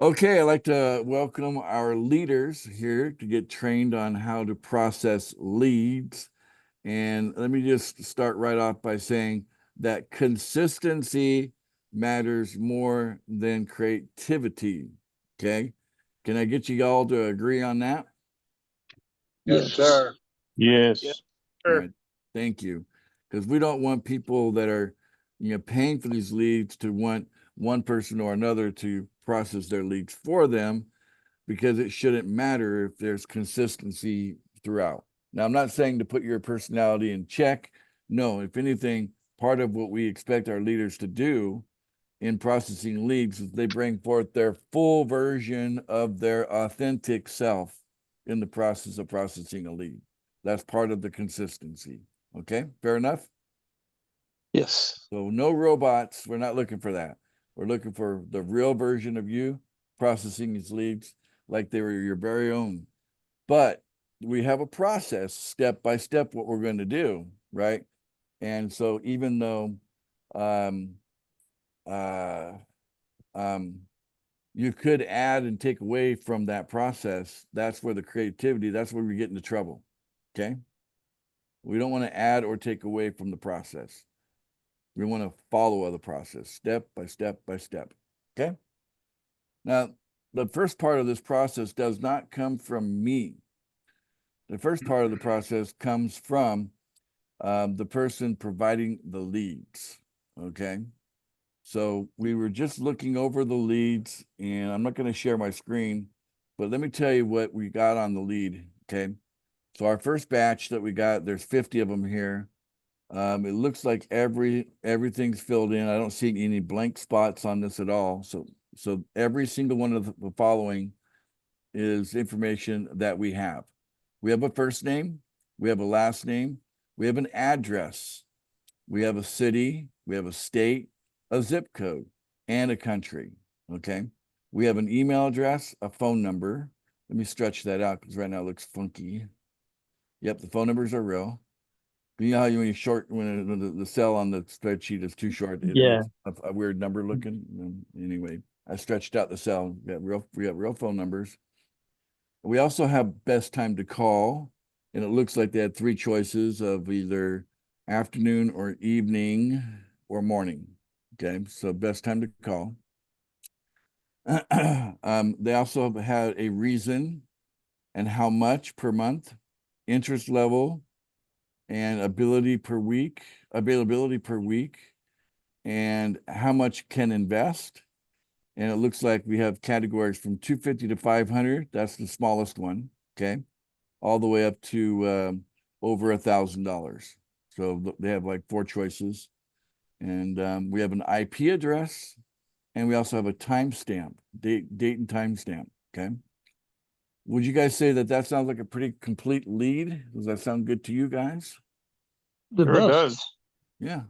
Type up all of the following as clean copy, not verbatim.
Okay, I'd like to welcome our leaders here to get trained on how to process leads. And let me just start right off by saying that consistency matters more than creativity. Okay. Can I get you all to agree on that? Yes, sir. Yes. Yes, All sir. right. Thank you. Because we don't want people that are, paying for these leads to want one person or another to process their leads for them, because it shouldn't matter if there's consistency throughout. Now, I'm not saying to put your personality in check. No, if anything, part of what we expect our leaders to do in processing leads is they bring forth their full version of their authentic self in the process of processing a lead. That's part of the consistency. Okay, fair enough? Yes. So no robots. We're not looking for that. We're looking for the real version of you processing these leads like they were your very own. But we have a process, step by step, what we're going to do, right? And so even though um, uh, um, you could add and take away from that process, that's where the creativity, that's where we get into trouble. Okay. We don't want to add or take away from the process. We want to follow the process step by step by step. Okay. Now, the first part of this process does not come from me. The first part of the process comes from the person providing the leads. Okay. So we were just looking over the leads, and I'm not going to share my screen, but let me tell you what we got on the lead. Okay. So our first batch that we got, there's 50 of them here. It looks like everything's filled in. I don't see any blank spots on this at all. So every single one of the following is information that we have. We have a first name, we have a last name, we have an address, we have a city, we have a state, a zip code, and a country. Okay. We have an email address, a phone number. Let me stretch that out because right now it looks funky. Yep, the phone numbers are real. You know how when you short when the cell on the spreadsheet is too short, it Yeah. makes a weird number looking. Anyway, I stretched out the cell. We got real phone numbers. We also have best time to call, and it looks like they had three choices of either afternoon or evening or morning. Okay, so best time to call. They also had a reason and how much per month, interest level, and availability per week, and how much can invest. And it looks like we have categories from 250 to 500. That's the smallest one. Okay. All the way up to over $1,000. So they have like four choices. And we have an IP address, and we also have a timestamp, date and timestamp. Okay. Would you guys say that that sounds like a pretty complete lead? Does that sound good to you guys? The Sure best. does. Yeah.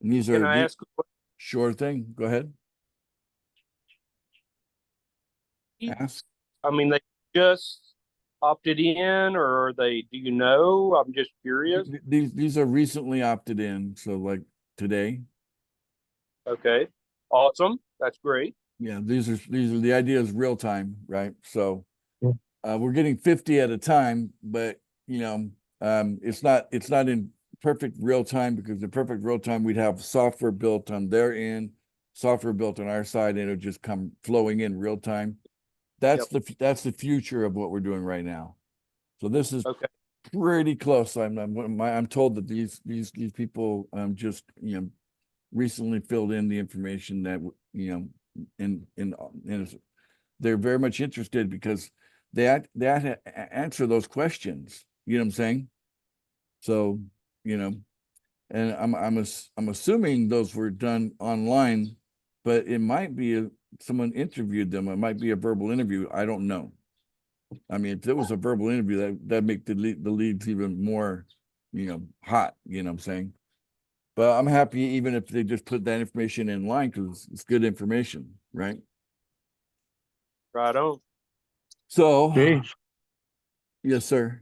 And these Can are I ask a question? sure thing. Go ahead. Ask. I mean, they just opted in, or are they? Do you know? I'm just curious. These are recently opted in, so like today. Okay, awesome. That's great. Yeah, these are the idea is real time, right? So Yeah. we're getting 50 at a time, but it's not in perfect real time, because in perfect real time we'd have software built on their end, software built on our side, and it'll just come flowing in real time. That's Yep. that's the future of what we're doing right now. So this is Okay. pretty close. I'm told that these people just recently filled in the information that and they're very much interested because they answer those questions. You know what I'm saying? So you know, and I'm assuming those were done online, but it might be someone interviewed them. It might be a verbal interview. I don't know. I mean, if it was a verbal interview, that make the leads even more, hot. You know what I'm saying? But I'm happy even if they just put that information in line, because it's good information, right? Right on. So, Okay. yes, sir.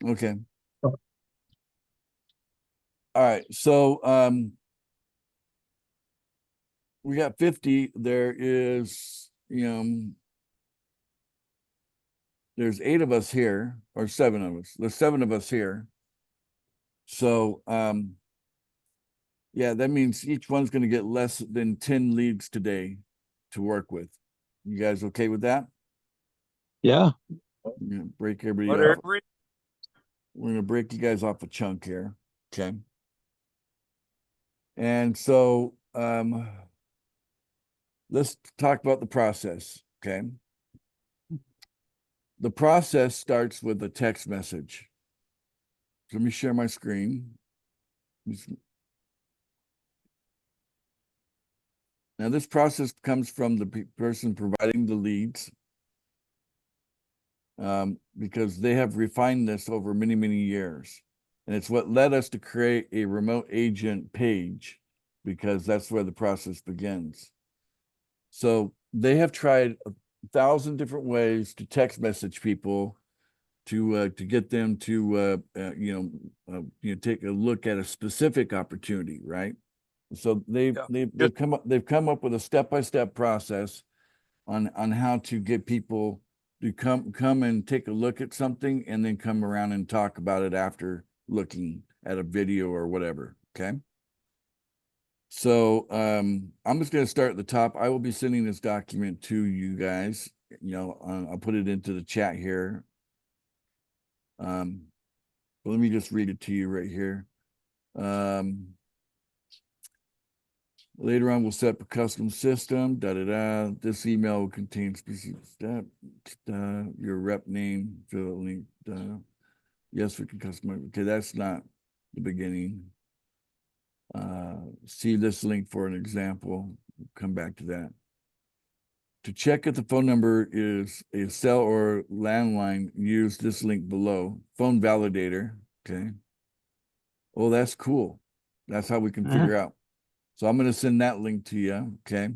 Okay. All right. So, we got 50. There is, there's 8 of us here, or 7 of us. There's 7 of us here. So, yeah, that means each one's going to get less than 10 leads today to work with. You guys okay with that? Yeah. Break everybody off. Whatever. We're going to break you guys off a chunk here. Okay. And so, let's talk about the process. Okay. The process starts with a text message. Let me share my screen. Now, this process comes from the person providing the leads, because they have refined this over many, many years. And it's what led us to create a remote agent page, because that's where the process begins. So they have tried 1,000 different ways to text message people to get them to take a look at a specific opportunity, right? So they've come up with a step-by-step process on how to get people to come and take a look at something, and then come around and talk about it after looking at a video or whatever. Okay. So I'm just going to start at the top. I will be sending this document to you guys. I'll put it into the chat here. But let me just read it to you right here. Later on, we'll set up a custom system. This email will contain specific step, your rep name, fill link. Yes, we can customize. Okay, that's not the beginning. See this link for an example. We'll come back to that. To check if the phone number is a cell or landline, use this link below. Phone validator. Okay. Oh, that's cool. That's how we can figure out. So I'm going to send that link to you. Okay.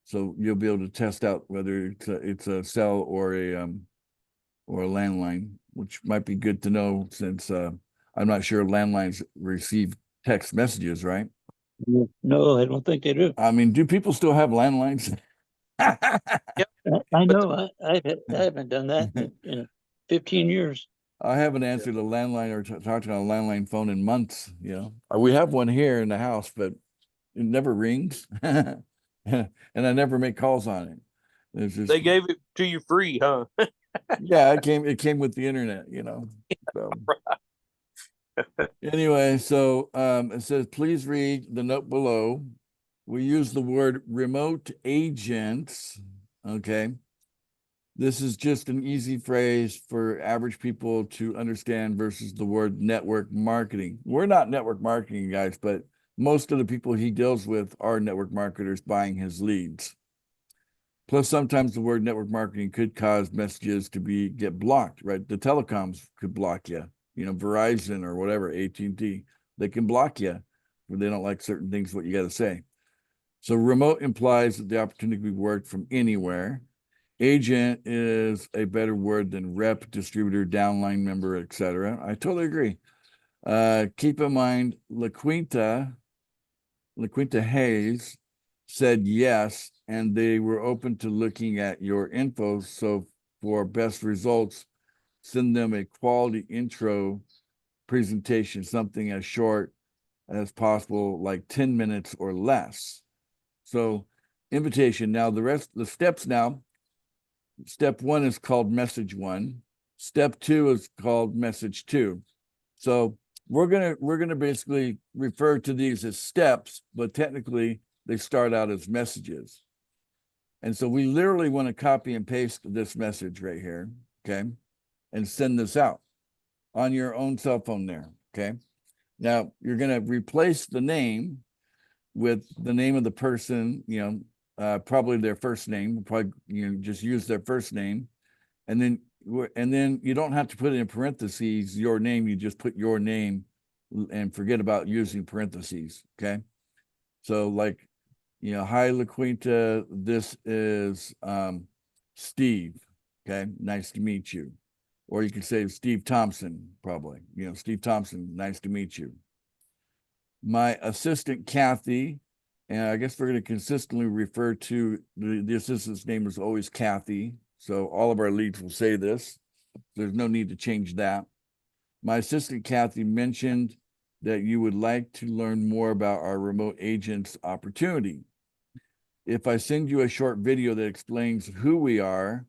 So you'll be able to test out whether it's a cell or a landline, which might be good to know, since I'm not sure landlines receive text messages, right? No, I don't think they do. I mean, do people still have landlines? I know. I haven't done that in 15 years. I haven't answered a landline or talked on a landline phone in months. We have one here in the house, but it never rings, and I never make calls on it. They gave it to you free, huh? Yeah, it came with the internet, So. Anyway, so it says, please read the note below. We use the word remote agents. Okay. This is just an easy phrase for average people to understand versus the word network marketing. We're not network marketing guys, but most of the people he deals with are network marketers buying his leads. Plus, sometimes the word network marketing could cause messages to get blocked, right? The telecoms could block you, Verizon or whatever, AT&T, they can block you when they don't like certain things, what you got to say. So remote implies that the opportunity to be worked from anywhere. Agent is a better word than rep, distributor, downline member, etc. I totally agree. Keep in mind, LaQuinta Hayes said yes, and they were open to looking at your info. So for best results, send them a quality intro presentation, something as short as possible, like 10 minutes or less. So invitation. Now the steps now, step 1 is called message 1. Step 2 is called message 2. So we're gonna basically refer to these as steps, but technically they start out as messages. And so we literally want to copy and paste this message right here, okay, and send this out on your own cell phone there, okay? Now you're gonna replace the name with the name of the person, probably their first name. Probably just use their first name, and then you don't have to put in parentheses your name. You just put your name and forget about using parentheses. Okay. So like, hi LaQuinta, this is Steve. Okay. Nice to meet you. Or you could say Steve Thompson, probably, Steve Thompson, nice to meet you. My assistant, Kathy, And I guess we're going to consistently refer to the assistant's name is always Kathy. So all of our leads will say this. There's no need to change that. My assistant Kathy mentioned that you would like to learn more about our remote agents opportunity. If I send you a short video that explains who we are,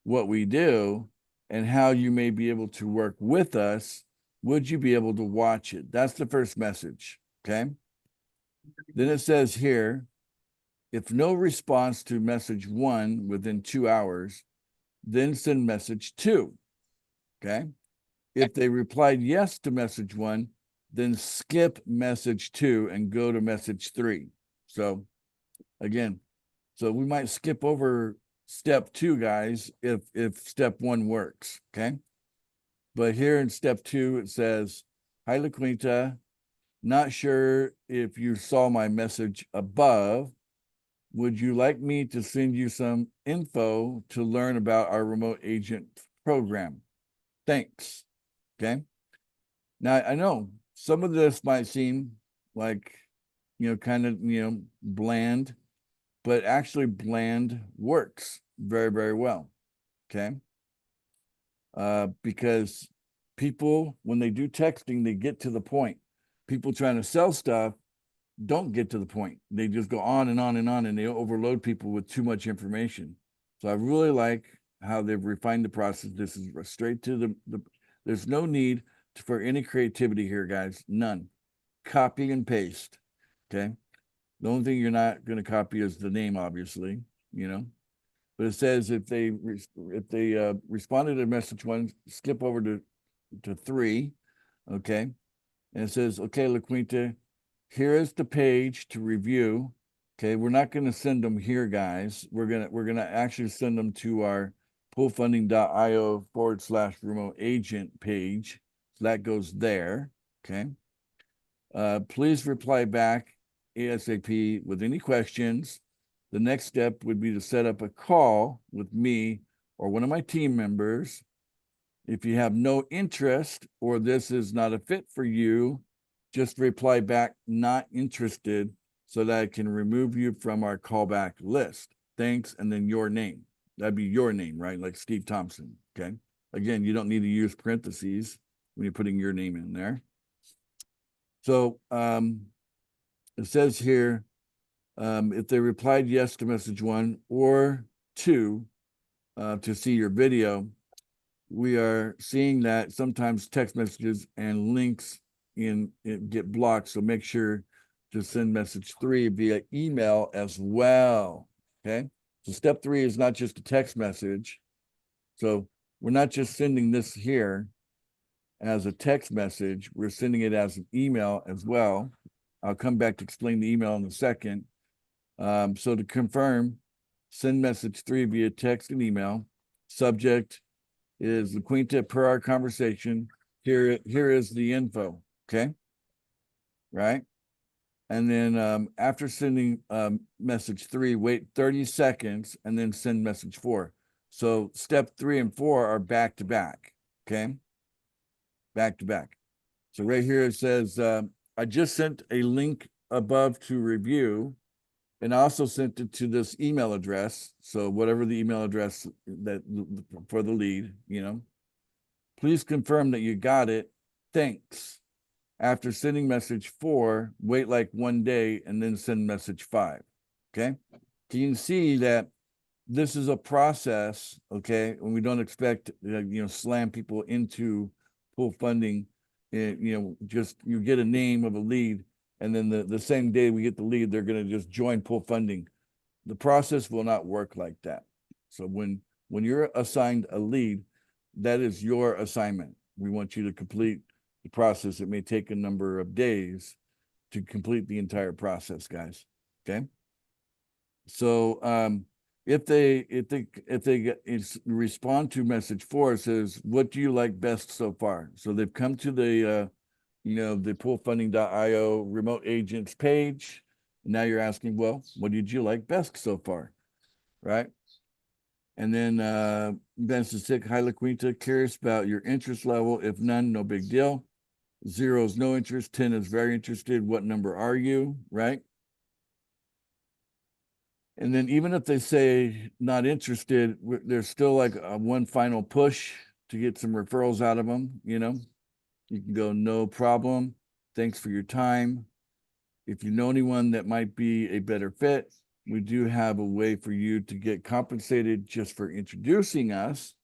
what we do, and how you may be able to work with us, would you be able to watch it? That's the first message, okay? Then it says here, if no response to message 1 within 2 hours, then send message 2, okay? If they replied yes to message 1, then skip message 2 and go to message 3. So again, so we might skip over step 2, guys, if step 1 works, okay? But here in step 2, it says, hi, LaQuinta, not sure if you saw my message above. Would you like me to send you some info to learn about our remote agent program? Thanks, okay? Now, I know some of this might seem like, kind of, bland, but actually bland works very, very well, okay? Because people, when they do texting, they get to the point. People trying to sell stuff don't get to the point. They just go on and on and on, and they overload people with too much information. So I really like how they've refined the process. This is straight to the there's no need for any creativity here, guys. None. Copy and paste, okay? The only thing you're not going to copy is the name, obviously, But it says if they responded to message 1, skip over to 3, okay? And it says, okay, LaQuinta, here is the page to review. Okay, we're not going to send them here, guys. We're gonna actually send them to our poolfunding.io/remote agent page. So that goes there. Okay. Please reply back ASAP with any questions. The next step would be to set up a call with me or one of my team members. If you have no interest or this is not a fit for you, just reply back, not interested, so that I can remove you from our callback list. Thanks, and then your name. That'd be your name, right? Like Steve Thompson, okay? Again, you don't need to use parentheses when you're putting your name in there. So it says here, if they replied yes to message 1 or 2 to see your video, we are seeing that sometimes text messages and links get blocked. So make sure to send message 3 via email as well. Okay. So step 3 is not just a text message. So we're not just sending this here as a text message. We're sending it as an email as well. I'll come back to explain the email in a second. So to confirm, send message 3 via text and email. Subject is LaQuinta per our conversation. Here is the info, okay? Right? And then after sending message 3, wait 30 seconds and then send message 4. So step 3 and 4 are back to back, okay? Back to back. So right here it says, I just sent a link above to review, and I also sent it to this email address. So whatever the email address that for the lead, please confirm that you got it. Thanks. After sending message 4, wait like 1 day and then send message 5. Okay. You can see that this is a process. Okay. And we don't expect, slam people into pool funding. Just you get a name of a lead, and then the same day we get the lead, they're going to just join pool funding. The process will not work like that. So when you're assigned a lead, that is your assignment. We want you to complete the process. It may take a number of days to complete the entire process, guys. Okay. So if they respond to message 4, it says, what do you like best so far? So they've come to the the poolfunding.io remote agents page. Now you're asking, well, what did you like best so far? Right. And then Benson Sick, hi LaQuinta, curious about your interest level. If none, no big deal. 0 is no interest, 10 is very interested. What number are you? Right. And then even if they say not interested, there's still like a one final push to get some referrals out of them, you know? You can go, no problem. Thanks for your time. If you know anyone that might be a better fit, we do have a way for you to get compensated just for introducing us.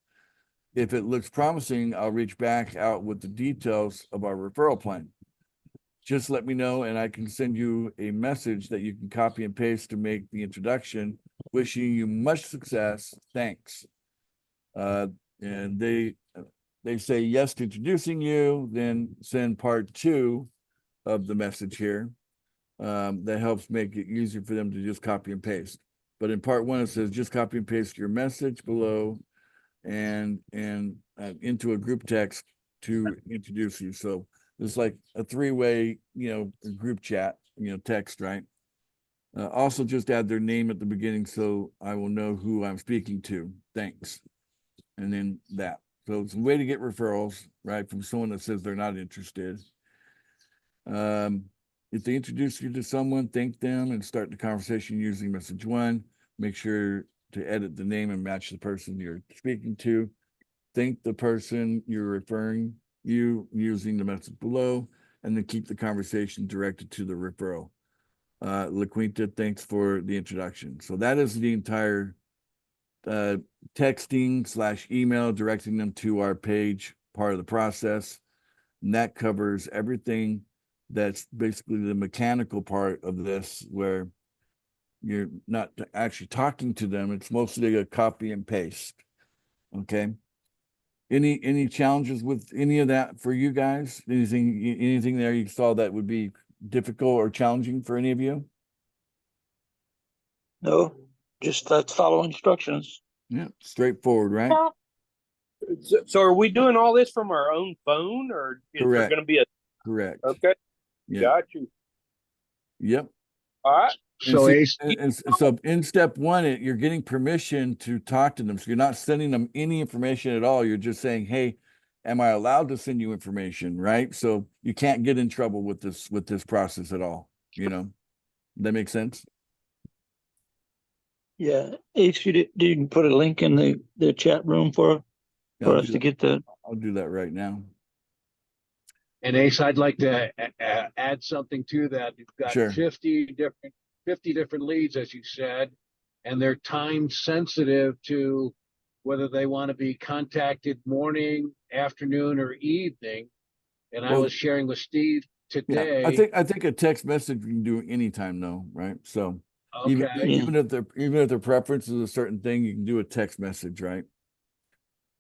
If it looks promising, I'll reach back out with the details of our referral plan. Just let me know and I can send you a message that you can copy and paste to make the introduction. Wishing you much success. Thanks. And they say yes to introducing you, then send part 2 of the message here. That helps make it easier for them to just copy and paste. But in part 1, it says just copy and paste your message below and into a group text to introduce you. So it's like a 3-way, group chat, text, right? Also just add their name at the beginning so I will know who I'm speaking to. Thanks. And then that. So it's a way to get referrals, right, from someone that says they're not interested. If they introduce you to someone, thank them and start the conversation using message 1. Make sure to edit the name and match the person you're speaking to. Thank the person you're referring you using the message below, and then keep the conversation directed to the referral. LaQuinta, thanks for the introduction. So that is the entire texting / email directing them to our page part of the process. And that covers everything that's basically the mechanical part of this, where you're not actually talking to them. It's mostly a copy and paste. Okay. Any challenges with any of that for you guys? Anything there you saw that would be difficult or challenging for any of you? No, just let's follow instructions. Yeah, straightforward, right? So are we doing all this from our own phone, or is there Correct. going to be a? Correct. Okay, Yeah. got you. Yep. All right. So Ace, So in step 1, you're getting permission to talk to them. So you're not sending them any information at all. You're just saying, hey, am I allowed to send you information? Right. So you can't get in trouble with this process at all. That makes sense? Yeah, Ace, you didn't put a link in the chat room for us to get the. I'll do that right now. and Ace, I'd like to add something to that. You've got Sure. 50 different leads, as you said, and they're time sensitive to whether they want to be contacted morning, afternoon, or evening. And I Well, was sharing with Steve Yeah, today. I think a text message you can do anytime though, right? So even Okay, even if their preference is a certain thing, you can do a text message, right?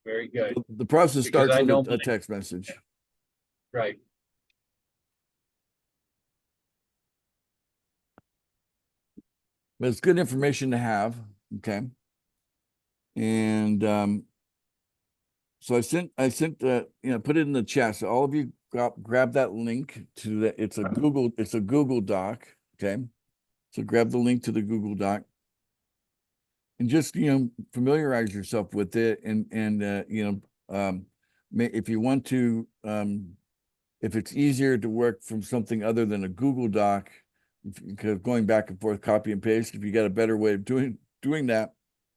very good. The process Because starts I with know a text message. Right. But it's good information to have, okay? And so I sent put it in the chat. So all of you grab that link to that. It's a Google Doc, okay? So grab the link to the Google Doc and just familiarize yourself with it, and if you want to, if it's easier to work from something other than a Google Doc, because going back and forth, copy and paste, if you got a better way of doing that,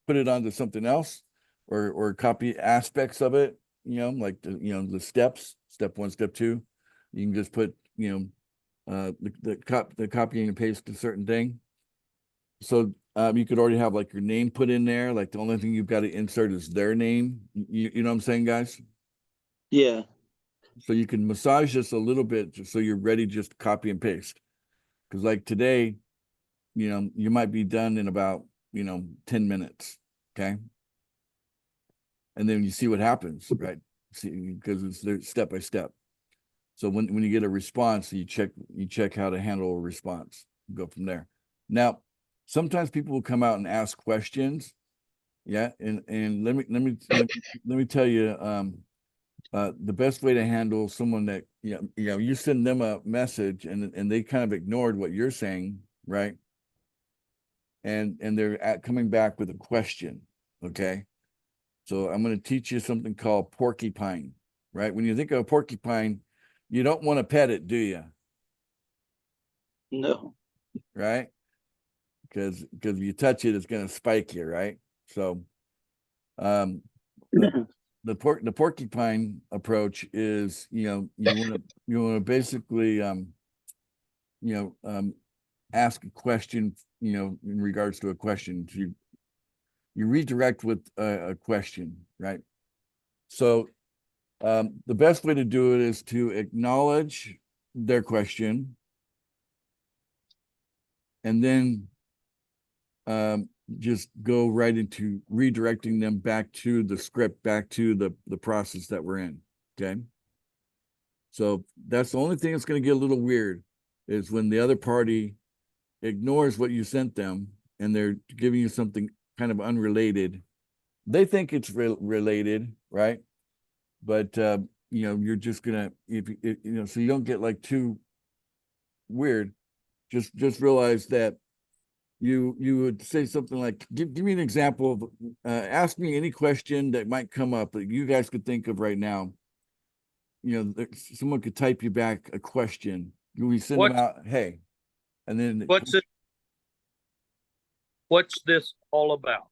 put it onto something else, or copy aspects of it, like the steps, step 1, step 2. You can just put the copying and paste a certain thing. So you could already have like your name put in there. Like the only thing you've got to insert is their name. You know what I'm saying, guys? Yeah, So you can massage this a little bit just so you're ready just to copy and paste. Because like today, you might be done in about 10 minutes. Okay. And then you see what happens, right? See, because it's there step by step. So when you get a response, you check how to handle a response. Go from there. Now, sometimes people will come out and ask questions. Yeah, and let me tell you, the best way to handle someone that you send them a message and they kind of ignored what you're saying, right? And they're coming back with a question. Okay, so I'm going to teach you something called porcupine, right? When you think of a porcupine, you don't want to pet it, do you? no. Right? because if you touch it, it's going to spike you, right? So, the porcupine approach is, you want to basically, ask a question, in regards to a question. You redirect with a question, right? So, the best way to do it is to acknowledge their question, and then just go right into redirecting them back to the script, back to the process that we're in. Okay. So that's the only thing that's going to get a little weird, is when the other party ignores what you sent them and they're giving you something kind of unrelated. They think it's related, right? But you're just gonna, so you don't get like too weird. Just realize that you would say something like, give me an example of, ask me any question that might come up that you guys could think of right now. Someone could type you back a question. We send them out, hey, and then What's this all about?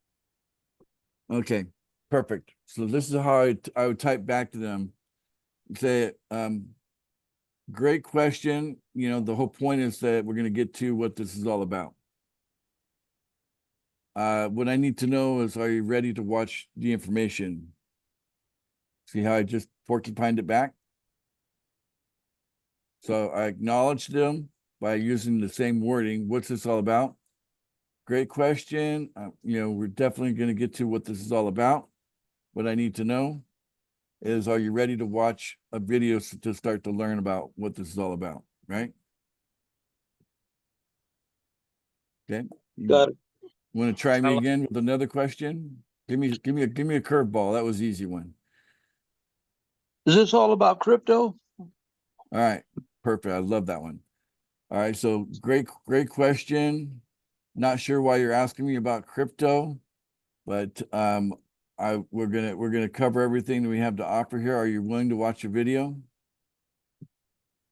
okay, perfect. So this is how I would type back to them. Say, great question. The whole point is that we're going to get to what this is all about. What I need to know is, are you ready to watch the information? See how I just porcupined it back? So I acknowledged them by using the same wording. What's this all about? Great question. We're definitely going to get to what this is all about. What I need to know is, are you ready to watch a video to start to learn about what this is all about? Right? Okay. Got it. Want to try me again with another question? Give me a curveball. That was an easy one. Is this all about crypto? All right. Perfect. I love that one. All right. So great question. Not sure why you're asking me about crypto, but we're gonna cover everything that we have to offer here. Are you willing to watch a video?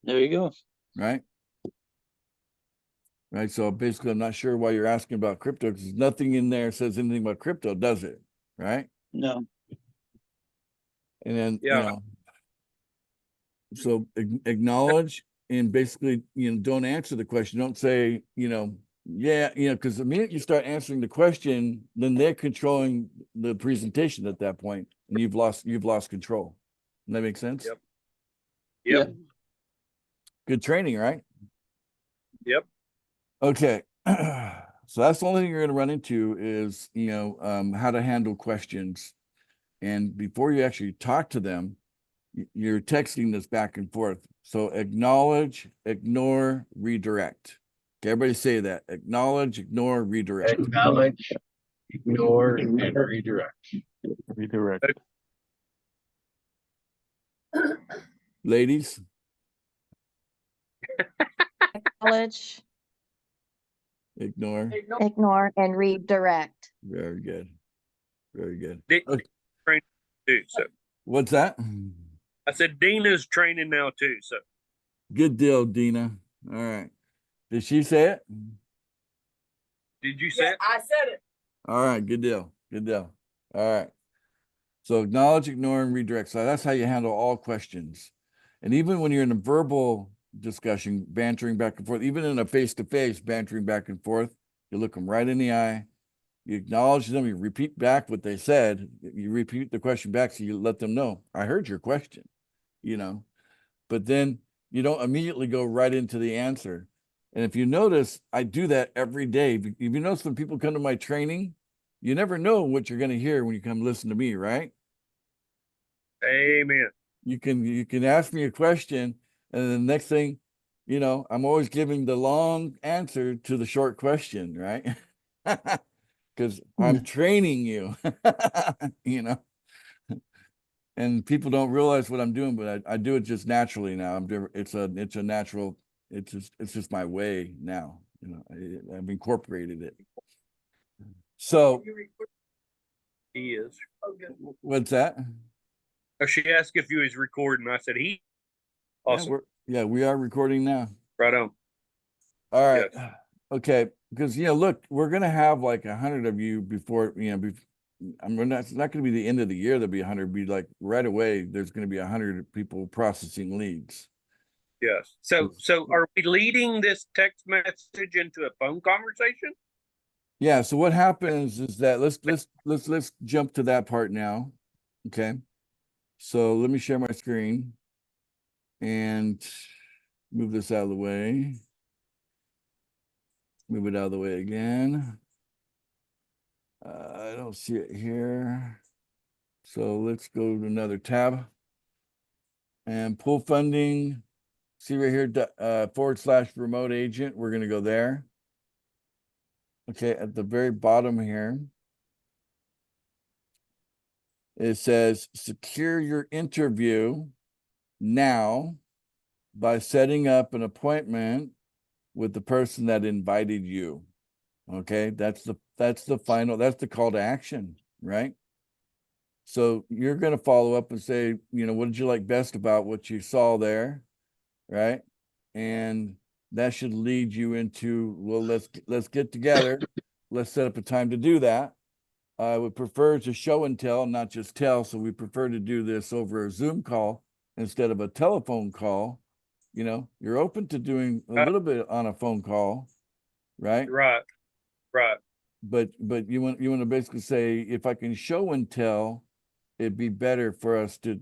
There you go. Right. Right. So basically, I'm not sure why you're asking about crypto, because nothing in there says anything about crypto, does it? Right. No. And then, Yeah. So acknowledge, and basically, don't answer the question. Don't say, yeah, because the minute you start answering the question, then they're controlling the presentation at that point, and you've lost control. Does that make sense? Yep. Yep. Good training, right? Yep. Okay. So that's the only thing you're going to run into is, how to handle questions. And before you actually talk to them, you're texting this back and forth. So acknowledge, ignore, redirect. Okay, everybody say that. Acknowledge, ignore, redirect. Acknowledge, ignore, and redirect. Redirect. Ladies, Acknowledge, ignore. ignore, and redirect. Very good. Very good. Dick Okay. training too. So What's that? I said Dina's training now too. So Good deal, Dina. All right. Did she say it? did you say it? I said it. All right. Good deal. Good deal. All right. So acknowledge, ignore, and redirect. So that's how you handle all questions. And even when you're in a verbal discussion, bantering back and forth, even in a face-to-face bantering back and forth, you look them right in the eye, you acknowledge them, you repeat back what they said, you repeat the question back, so you let them know, I heard your question, but then you don't immediately go right into the answer. And if you notice, I do that every day. If you notice, when people come to my training, you never know what you're going to hear when you come listen to me, right? Amen. You can ask me a question, and the next thing, I'm always giving the long answer to the short question, right? Because I'm training you, and people don't realize what I'm doing, but I do it just naturally now. It's a natural, it's just my way now. I've incorporated it. So He is. what's that? She asked if you was recording. I said he. Awesome. Yeah, we are recording now. Right on. All right. Okay. because, you know, look, we're gonna have like 100 of you before, you know, we're not, it's not gonna be the end of the year, there'll be 100, be like right away, there's gonna be 100 people processing leads. Yes. So are we leading this text message into a phone conversation? Yeah, so what happens is that let's jump to that part now. Okay. So let me share my screen and move this out of the way. Move it out of the way again. I don't see it here. So let's go to another tab. And pool funding. See right here, / remote agent. We're going to go there. Okay, at the very bottom here, it says secure your interview now by setting up an appointment with the person that invited you. Okay, that's the final, that's the call to action, right? So you're going to follow up and say, you know, what did you like best about what you saw there, right? And that should lead you into, well, let's get together. Let's set up a time to do that. I would prefer to show and tell, not just tell. So we prefer to do this over a Zoom call instead of a telephone call. You know, you're open to doing a little bit on a phone call, right? Right. Right. But you want to basically say, if I can show and tell, it'd be better for us to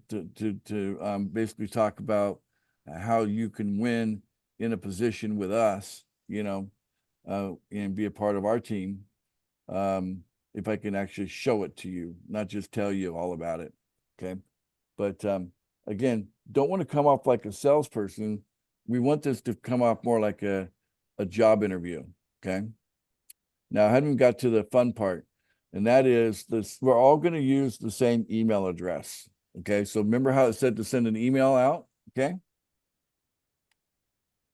basically talk about how you can win in a position with us, you know, and be a part of our team. If I can actually show it to you, not just tell you all about it. Okay. But again, don't want to come off like a salesperson. We want this to come off more like a job interview. Okay. Now, I haven't got to the fun part, and that is this: we're all going to use the same email address. Okay. So remember how it said to send an email out? Okay.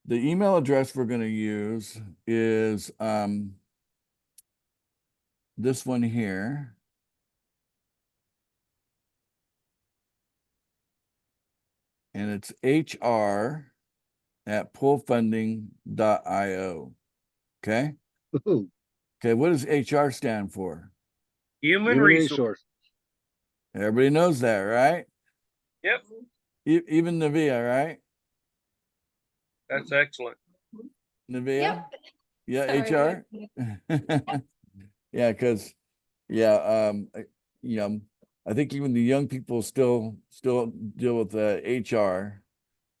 The email address we're going to use is this one here. And it's hr@poolfunding.io. Okay. Woohoo. Okay. What does HR stand for? Human Human resource. resource. Everybody knows that, right? Yep. Even Navia, right? That's excellent. Navia? Yeah, Sorry. HR? Yeah, because you know, I think even the young people still deal with HR.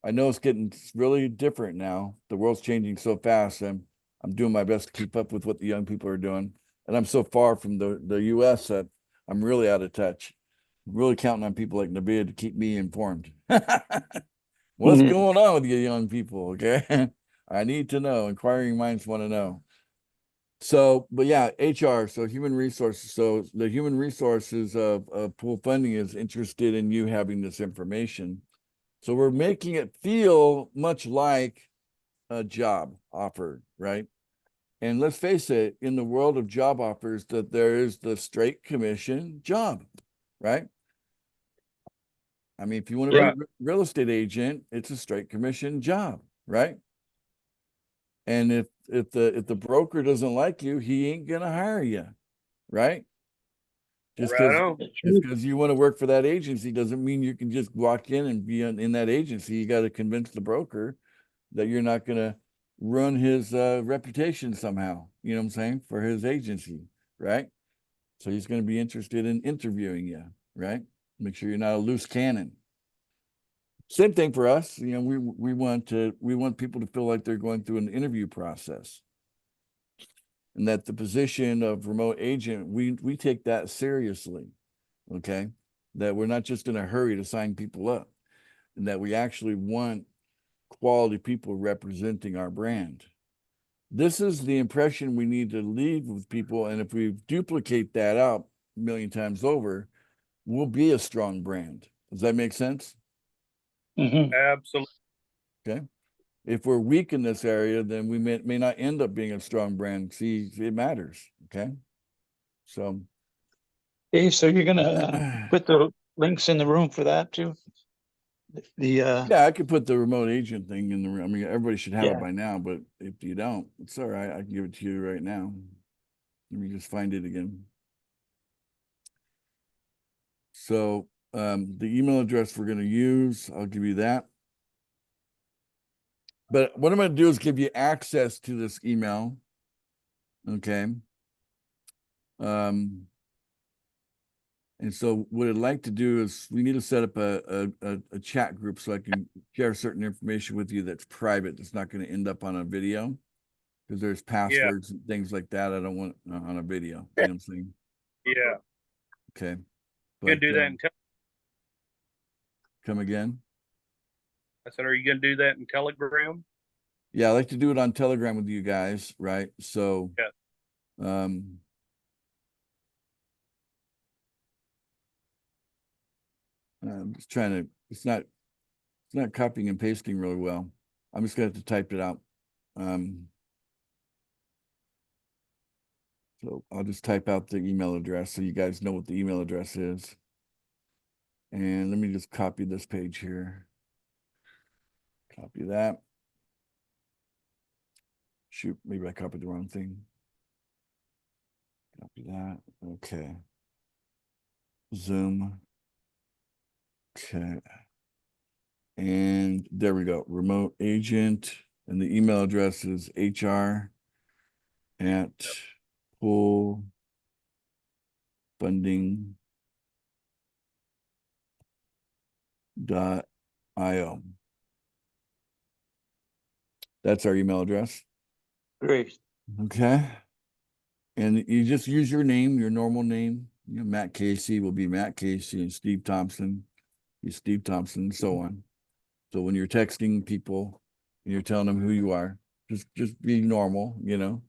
I know it's getting really different now. The world's changing so fast, and I'm doing my best to keep up with what the young people are doing. And I'm so far from the US that I'm really out of touch. I'm really counting on people like Nabia to keep me informed. What's Mhm. going on with you young people? Okay. I need to know. Inquiring minds want to know. So, but yeah, HR, so human resources. So the human resources of pool funding is interested in you having this information. So we're making it feel much like a job offer, right? And let's face it, in the world of job offers, that there is the straight commission job, right? I mean, if you want to Yeah. be a real estate agent, it's a straight commission job, right? And if the broker doesn't like you, he ain't gonna hire you, right? Just Right on. because you want to work for that agency doesn't mean you can just walk in and be in that agency. You got to convince the broker that you're not gonna ruin his reputation somehow. You know what I'm saying? For his agency, right? So he's going to be interested in interviewing you, right? Make sure you're not a loose cannon. Same thing for us. You know, we want people to feel like they're going through an interview process, and that the position of remote agent, we take that seriously. Okay, that we're not just in a hurry to sign people up, and that we actually want quality people representing our brand. This is the impression we need to leave with people, and if we duplicate that out a million times over, we'll be a strong brand. Does that make sense? Mhm. Absolutely. Okay. If we're weak in this area, then we may not end up being a strong brand. See, it matters. Okay. So, Okay, so you're gonna put the links in the room for that too? Yeah, I could put the remote agent thing in the room. I mean, everybody should have Yeah. it by now, but if you don't, it's all right. I can give it to you right now. Let me just find it again. So the email address we're going to use, I'll give you that. But what I'm going to do is give you access to this email. Okay. And so what I'd like to do is we need to set up a chat group so I can share certain information with you that's private, that's not going to end up on a video, because there's passwords and things like that I don't want on a video. You know what I'm saying? Yeah. Okay. You gonna But, do that in come again? I said, are you gonna do that in Telegram? Yeah, I like to do it on Telegram with you guys, right? So, Yeah. I'm just trying to, it's not copying and pasting really well. I'm just gonna have to type it out. So I'll just type out the email address so you guys know what the email address is. And let me just copy this page here. Copy that. Shoot, maybe I copied the wrong thing. Copy that. Okay. Zoom. Okay. And there we go. Remote agent. And the email address is hr@poolfunding.io. That's our email address. Great. Okay. And you just use your name, your normal name. You know, Matt Casey will be Matt Casey, and Steve Thompson is Steve Thompson, and so on. So when you're texting people and you're telling them who you are, just be normal, you know.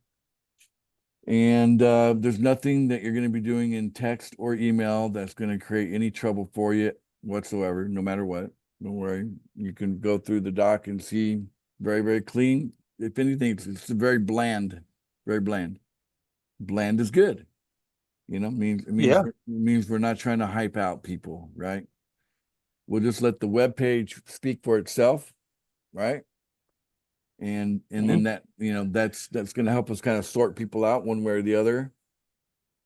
And there's nothing that you're going to be doing in text or email that's going to create any trouble for you whatsoever, no matter what. Don't worry. You can go through the doc and see very, very clean. If anything, it's very bland, very bland. Bland is good. You know, means we're not trying to hype out people, right? We'll just let the web page speak for itself, right? And then that, you know, that's going to help us kind of sort people out one way or the other.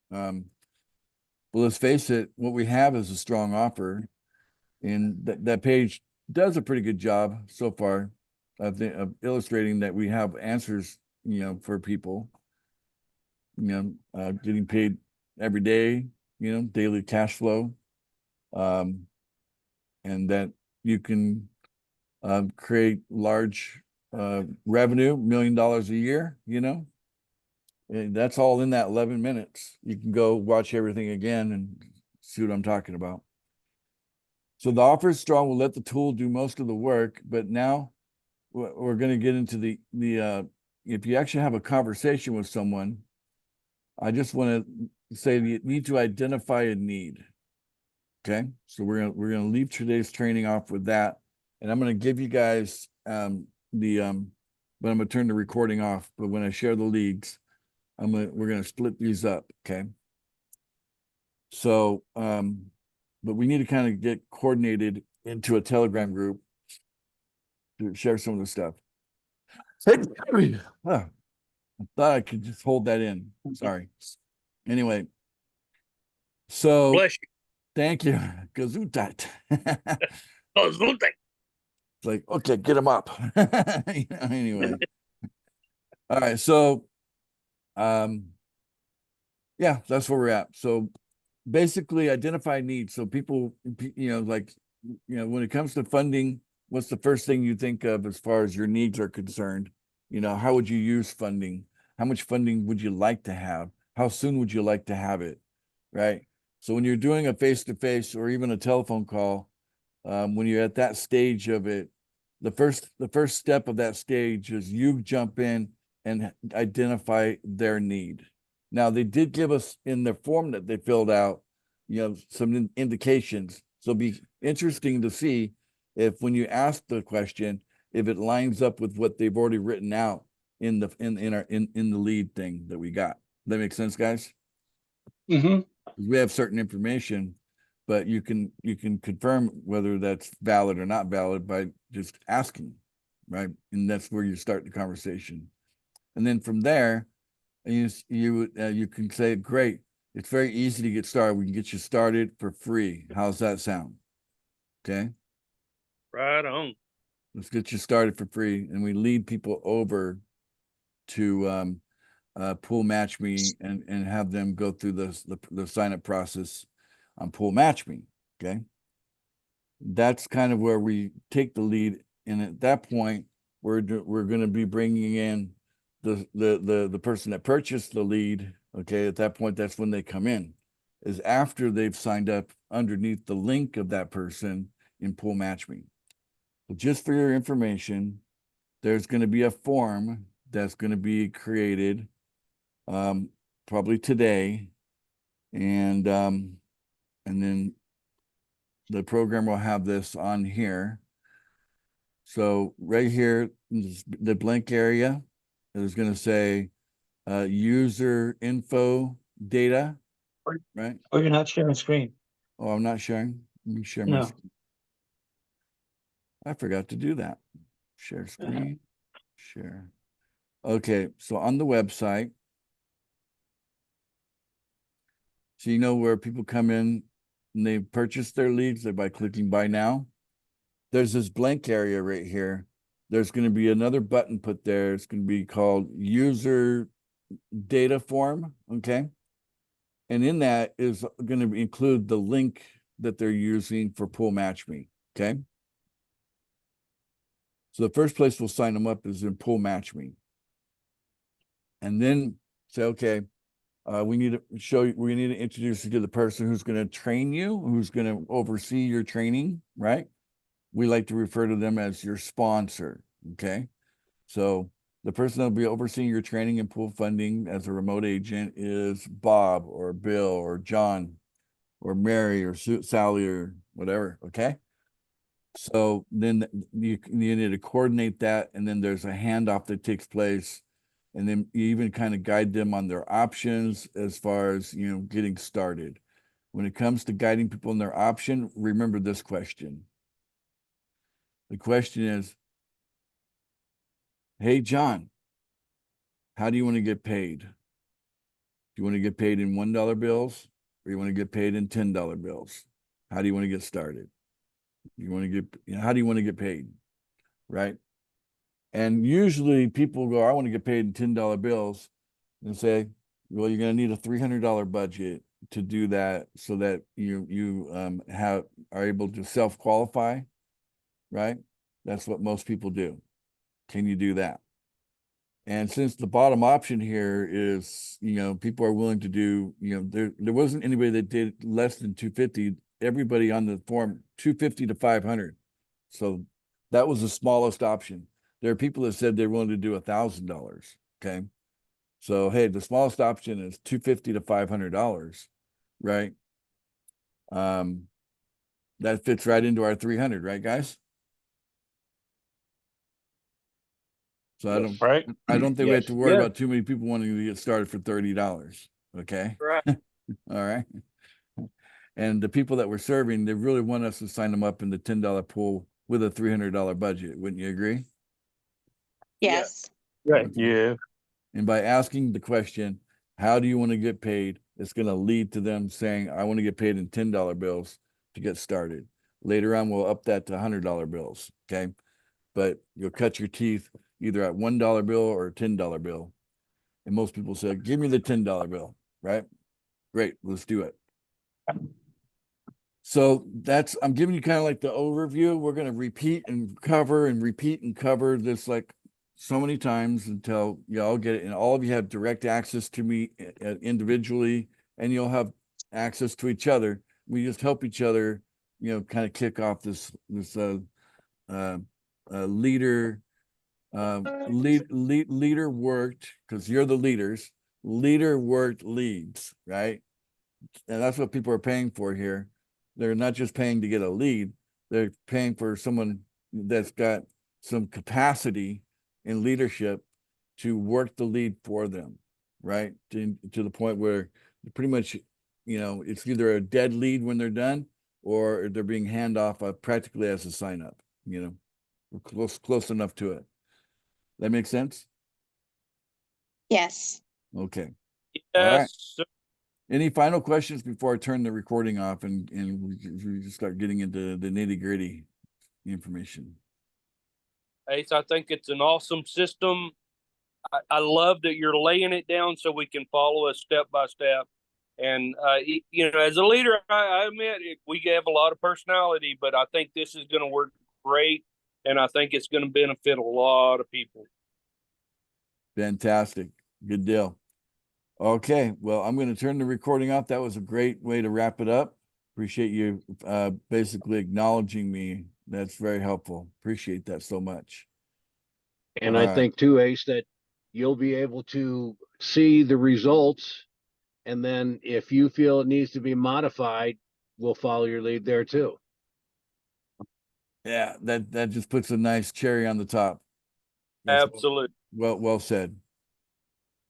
Well, let's face it, what we have is a strong offer, and that page does a pretty good job so far of illustrating that we have answers, you know, for people, you know, getting paid every day, you know, daily cash flow, and that you can create large revenue, $1 million a year, you know. And that's all in that 11 minutes. You can go watch everything again and see what I'm talking about. So the offer is strong. We'll let the tool do most of the work, but now we're going to get into the if you actually have a conversation with someone, I just want to say you need to identify a need. Okay, so we're gonna leave today's training off with that, and I'm gonna give you guys but I'm gonna turn the recording off. But when I share the leads, we're gonna split these up. Okay. So but we need to kind of get coordinated into a Telegram group to share some of the stuff. I thought I could just hold that in. Sorry. Anyway, so Bless you. thank you. Gesundheit. Gesundheit. It's like, okay, get them up. You know, anyway. All right. So, yeah, that's where we're at. So basically identify needs. So people, you know, like, you know, when it comes to funding, what's the first thing you think of as far as your needs are concerned? You know, how would you use funding? How much funding would you like to have? How soon would you like to have it? Right. So when you're doing a face-to-face or even a telephone call, when you're at that stage of it, the first step of that stage is you jump in and identify their need. Now, they did give us in the form that they filled out, you know, some indications. So it'll be interesting to see if when you ask the question, if it lines up with what they've already written out in the lead thing that we got. That makes sense, guys? Mm-hmm. We have certain information, but you can confirm whether that's valid or not valid by just asking, right? And that's where you start the conversation. And then from there, you can say, great, it's very easy to get started. We can get you started for free. How's that sound? Okay. Right on. Let's get you started for free. And we lead people over to Pool Match Me and have them go through the sign up process on Pool Match Me. Okay. That's kind of where we take the lead. And at that point, we're going to be bringing in the person that purchased the lead. Okay. At that point, that's when they come in, is after they've signed up underneath the link of that person in Pool Match Me. But just for your information, there's going to be a form that's going to be created probably today. And then the program will have this on here. So right here, the blank area is going to say user info data, right? Oh, you're not sharing screen. Oh, I'm not sharing. Let me share my No. screen. I forgot to do that. Share screen, share. Okay, so on the website, so you know where people come in and they purchase their leads by clicking buy now. There's this blank area right here. There's going to be another button put there. It's going to be called user data form. Okay. And in that is going to include the link that they're using for Pool Match Me. Okay. So the first place we'll sign them up is in Pool Match Me. And then say, okay, we need to show you, we need to introduce you to the person who's going to train you, who's going to oversee your training, right? We like to refer to them as your sponsor. Okay. So the person that'll be overseeing your training and pool funding as a remote agent is Bob or Bill or John or Mary or Sally or whatever. Okay. So then you need to coordinate that. And then there's a handoff that takes place. And then you even kind of guide them on their options as far as, getting started. When it comes to guiding people in their option, remember this question. The question is, hey, John, how do you want to get paid? Do you want to get paid in $1 bills or you want to get paid in $10 bills? How do you want to get started? You want to get, how do you want to get paid? Right. And usually people go, I want to get paid in $10 bills, and say, well, you're going to need a $300 budget to do that so that you are able to self-qualify, right? That's what most people do. Can you do that? And since the bottom option here is, people are willing to do, there wasn't anybody that did less than 250. Everybody on the form, 250 to 500. So that was the smallest option. There are people that said they're willing to do $1,000. Okay. So, hey, the smallest option is $250 to $500, right? That fits right into our 300, right, guys? So I don't think we have to worry about too many people wanting to get started for $30. Okay. Right. All right. And the people that we're serving, they really want us to sign them up in the $10 pool with a $300 budget. Wouldn't you agree? Yes. Right. Okay. Yeah. And by asking the question, how do you want to get paid? It's going to lead to them saying, I want to get paid in $10 bills to get started. Later on, we'll up that to $100 bills. Okay. But you'll cut your teeth either at $1 bill or a $10 bill. And most people say, give me the $10 bill, right? Great, let's do it. So I'm giving you kind of like the overview. We're going to repeat and cover this like so many times until y'all get it. And all of you have direct access to me individually, and you'll have access to each other. We just help each other, kind of kick off this leader leader worked, because you're the leaders, leader worked leads, right? And that's what people are paying for here. They're not just paying to get a lead, they're paying for someone that's got some capacity in leadership to work the lead for them, right? To the point where pretty much, it's either a dead lead when they're done, or they're being handoff practically as a sign up, you know, we're close enough to it. That makes sense? Yes. Okay. All right. Yes, sir. Any final questions before I turn the recording off and we just start getting into the nitty gritty information? Ace, I think it's an awesome system. I love that you're laying it down so we can follow it step by step. And, you know, as a leader, I admit we have a lot of personality, but I think this is going to work great. And I think it's going to benefit a lot of people. Fantastic. Good deal. Okay. Well, I'm going to turn the recording off. That was a great way to wrap it up. Appreciate you basically acknowledging me. That's very helpful. Appreciate that so much. And All I right. think too, Ace, that you'll be able to see the results. And then if you feel it needs to be modified, we'll follow your lead there too. Yeah, that just puts a nice cherry on the top. That's Absolutely. well said.